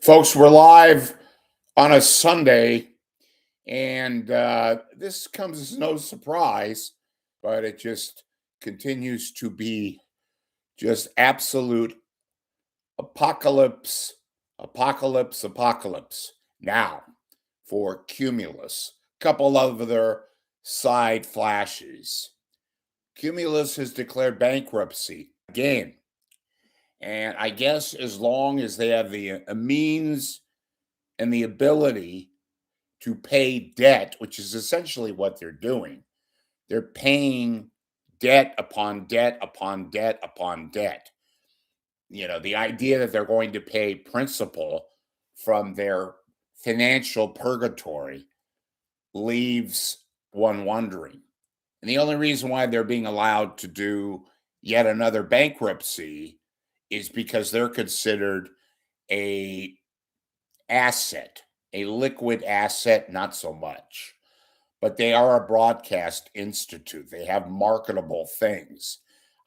Folks, we're live on a Sunday, and this comes as no surprise, but it just continues to be just absolute apocalypse, apocalypse. Now, for Cumulus, couple of other side flashes. Cumulus has declared bankruptcy again. And I guess as long as they have the means and the ability to pay debt, which is essentially what they're doing. They're paying debt upon debt upon debt upon debt. The idea that they're going to pay principal from their financial purgatory leaves one wondering. And the only reason why they're being allowed to do yet another bankruptcy is because they're considered a asset, a liquid asset, not so much. But they are a broadcast institute. They have marketable things.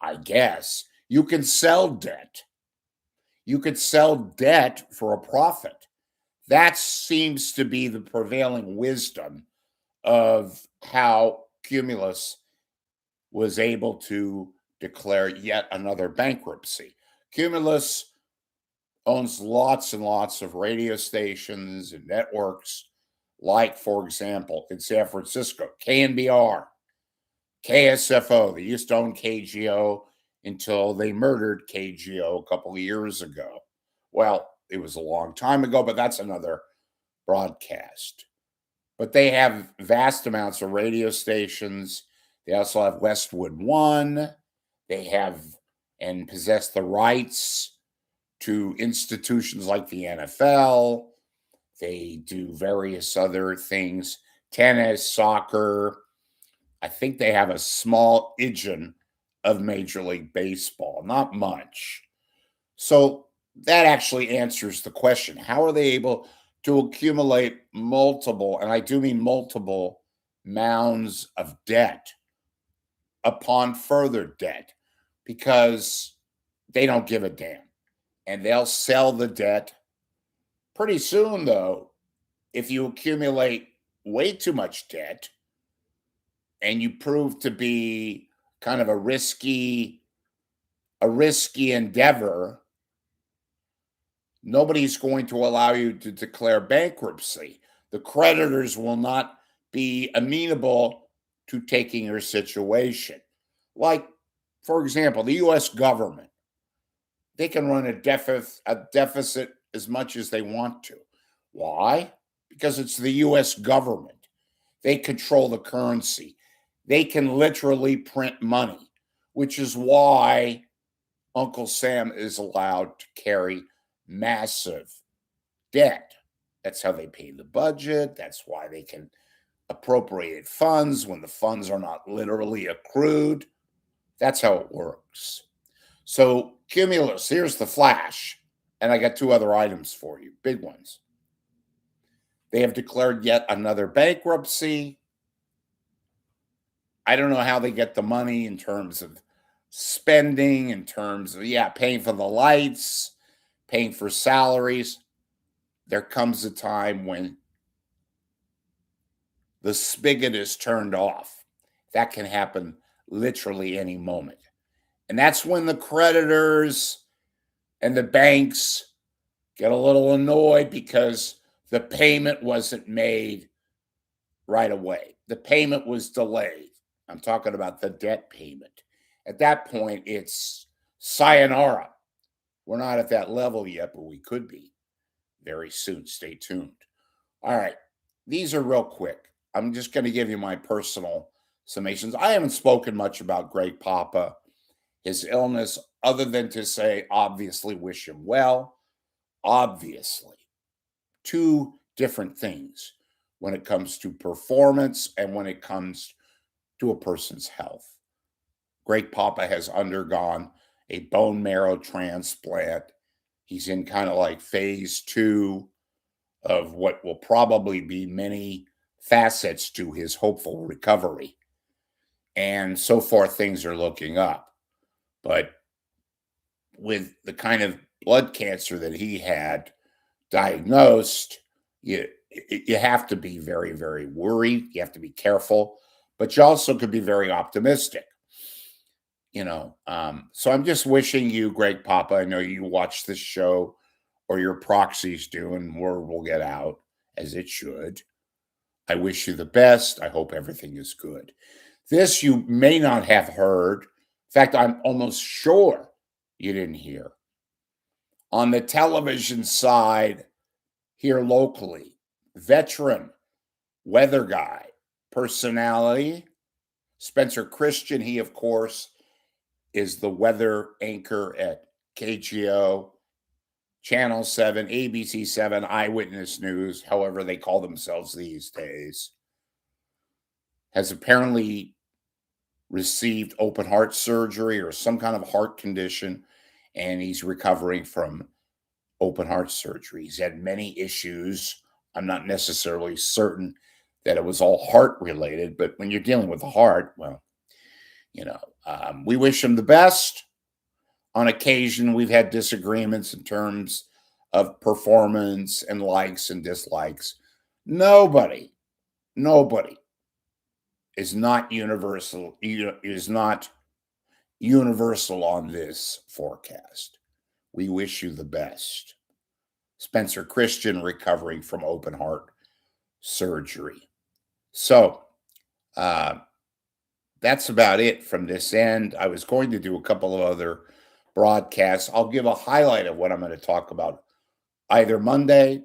I guess you can sell debt. You could sell debt for a profit. That seems to be the prevailing wisdom of how Cumulus was able to declare yet another bankruptcy. Cumulus owns lots and lots of radio stations and networks, like, for example, in San Francisco, KNBR, KSFO. They used to own KGO until they murdered KGO a couple of years ago. Well, it was a long time ago, but that's another broadcast. But they have vast amounts of radio stations. They also have Westwood One. They have and possess the rights to institutions like the NFL. They do various other things, tennis, soccer. I think they have a small idgeon of Major League Baseball, not much. So that actually answers the question. How are they able to accumulate multiple, and I do mean multiple, mounds of debt upon further debt? Because they don't give a damn. And they'll sell the debt pretty soon, though. If you accumulate way too much debt and you prove to be kind of a risky endeavor, nobody's going to allow you to declare bankruptcy. The creditors will not be amenable to taking your situation. Like, for example, the U.S. government. They can run a deficit as much as they want to. Why? Because it's the U.S. government. They control the currency. They can literally print money, which is why Uncle Sam is allowed to carry massive debt. That's how they pay the budget. That's why they can appropriate funds when the funds are not literally accrued. That's how it works. So, Cumulus, here's the flash. And I got two other items for you, big ones. They have declared yet another bankruptcy. I don't know how they get the money in terms of spending, in terms of, paying for the lights, paying for salaries. There comes a time when the spigot is turned off. That can happen literally any moment. And that's when the creditors and the banks get a little annoyed because the payment wasn't made right away. The payment was delayed. I'm talking about the debt payment. At that point, it's sayonara. We're not at that level yet, but we could be very soon. Stay tuned. All right. These are real quick. I'm just going to give you my personal summations. I haven't spoken much about Greg Papa, his illness, other than to say, obviously, wish him well. Obviously. Two different things when it comes to performance and when it comes to a person's health. Greg Papa has undergone a bone marrow transplant. He's in kind of like phase 2 of what will probably be many facets to his hopeful recovery. And so far, things are looking up. But with the kind of blood cancer that he had diagnosed, you have to be very, very worried. You have to be careful, but you also could be very optimistic. So I'm just wishing you, Greg Papa. I know you watch this show, or your proxies do, and word will get out as it should. I wish you the best. I hope everything is good. This you may not have heard. In fact, I'm almost sure you didn't hear. On the television side, here locally, veteran, weather guy, personality, Spencer Christian. He, of course, is the weather anchor at KGO, Channel 7, ABC 7, Eyewitness News, however they call themselves these days, has apparently received open heart surgery or some kind of heart condition, and he's recovering from open heart surgery. He's had many issues. I'm not necessarily certain that it was all heart related, but when you're dealing with the heart, well, we wish him the best. On occasion, we've had disagreements in terms of performance and likes and dislikes. Nobody is not universal on this forecast. We wish you the best. Spencer Christian recovering from open heart surgery. So that's about it from this end. I was going to do a couple of other broadcasts. I'll give a highlight of what I'm going to talk about either Monday,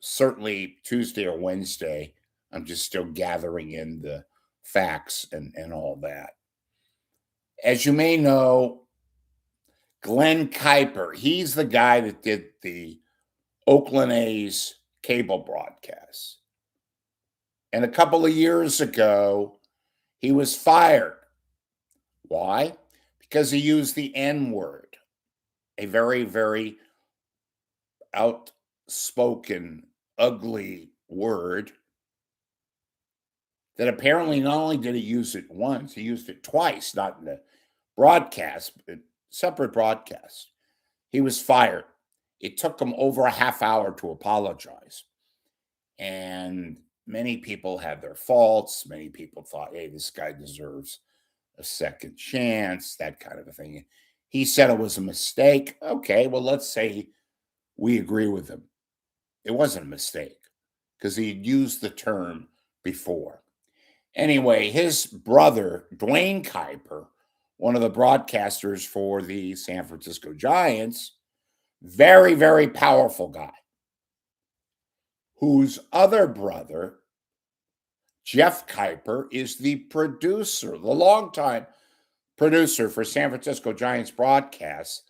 certainly Tuesday or Wednesday. I'm just still gathering in the facts and all that. As you may know, Glenn Kuiper, he's the guy that did the Oakland A's cable broadcasts. And a couple of years ago, he was fired. Why? Because he used the N-word, a very, very outspoken, ugly word that apparently not only did he use it once, he used it twice, not in the broadcast, but separate broadcasts. He was fired. It took him over a half hour to apologize. And many people had their faults. Many people thought, hey, this guy deserves a second chance, that kind of a thing. He said it was a mistake. Okay, well, let's say we agree with him. It wasn't a mistake because he had used the term before. Anyway, his brother, Dwayne Kuiper, one of the broadcasters for the San Francisco Giants, very, very powerful guy, whose other brother, Jeff Kuiper, is the producer, the longtime producer for San Francisco Giants broadcasts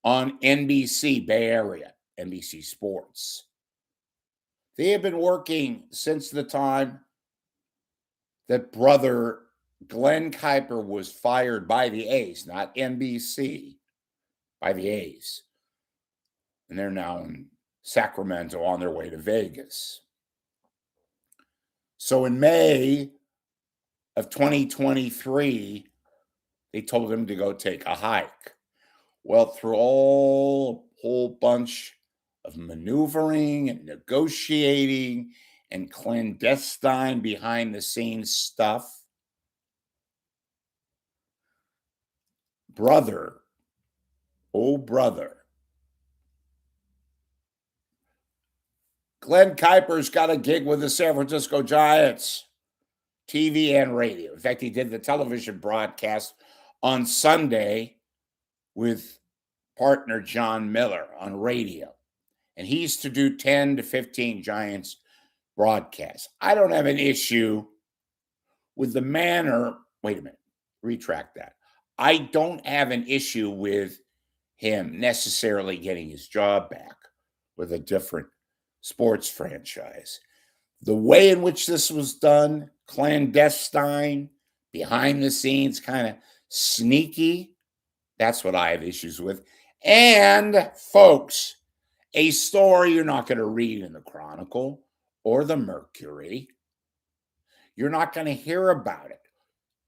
on NBC Bay Area, NBC Sports. They have been working since the time that brother Glenn Kuiper was fired by the A's, not NBC, by the A's. And they're now in Sacramento on their way to Vegas. So in May of 2023, they told him to go take a hike. Well, through a whole bunch of maneuvering and negotiating and clandestine behind the scenes stuff, brother, Glenn Kuiper's got a gig with the San Francisco Giants, TV and radio. In fact, he did the television broadcast on Sunday with partner John Miller on radio. And he's to do 10 to 15 Giants broadcasts. I don't have an issue with the manner. Wait a minute, retract that. I don't have an issue with him necessarily getting his job back with a different sports franchise. The way in which this was done, clandestine, behind the scenes, kind of sneaky, that's what I have issues with. And, folks, a story you're not going to read in the Chronicle or the Mercury. You're not going to hear about it.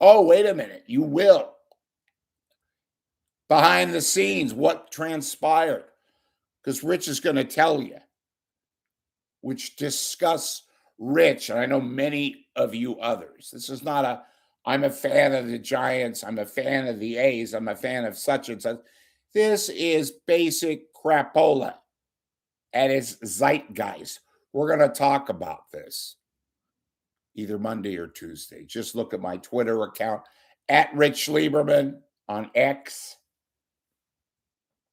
Oh, wait a minute, you will. Behind the scenes, what transpired? Because Rich is going to tell you. which discuss Rich, and I know many of you others. This is not I'm a fan of the Giants, I'm a fan of the A's, I'm a fan of such and such. This is basic crapola and it's zeitgeist. We're going to talk about this either Monday or Tuesday. Just look at my Twitter account at Rich Lieberman on X,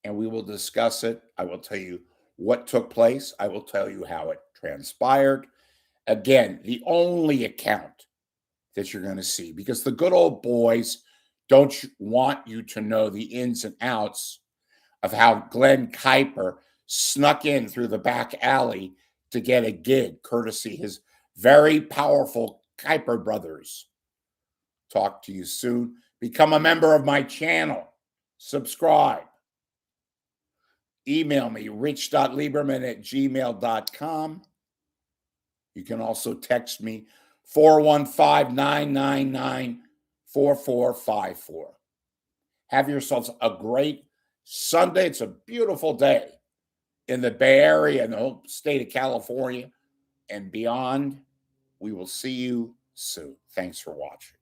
and we will discuss it. I will tell you what took place. I will tell you how it transpired. Again, the only account that you're going to see, because the good old boys don't want you to know the ins and outs of how Glenn Kuiper snuck in through the back alley to get a gig, courtesy his very powerful Kuiper brothers. Talk to you soon. Become a member of my channel. Subscribe. Email me, rich.lieberman@gmail.com. You can also text me, 415-999-4454. Have yourselves a great Sunday. It's a beautiful day in the Bay Area and the whole state of California and beyond. We will see you soon. Thanks for watching.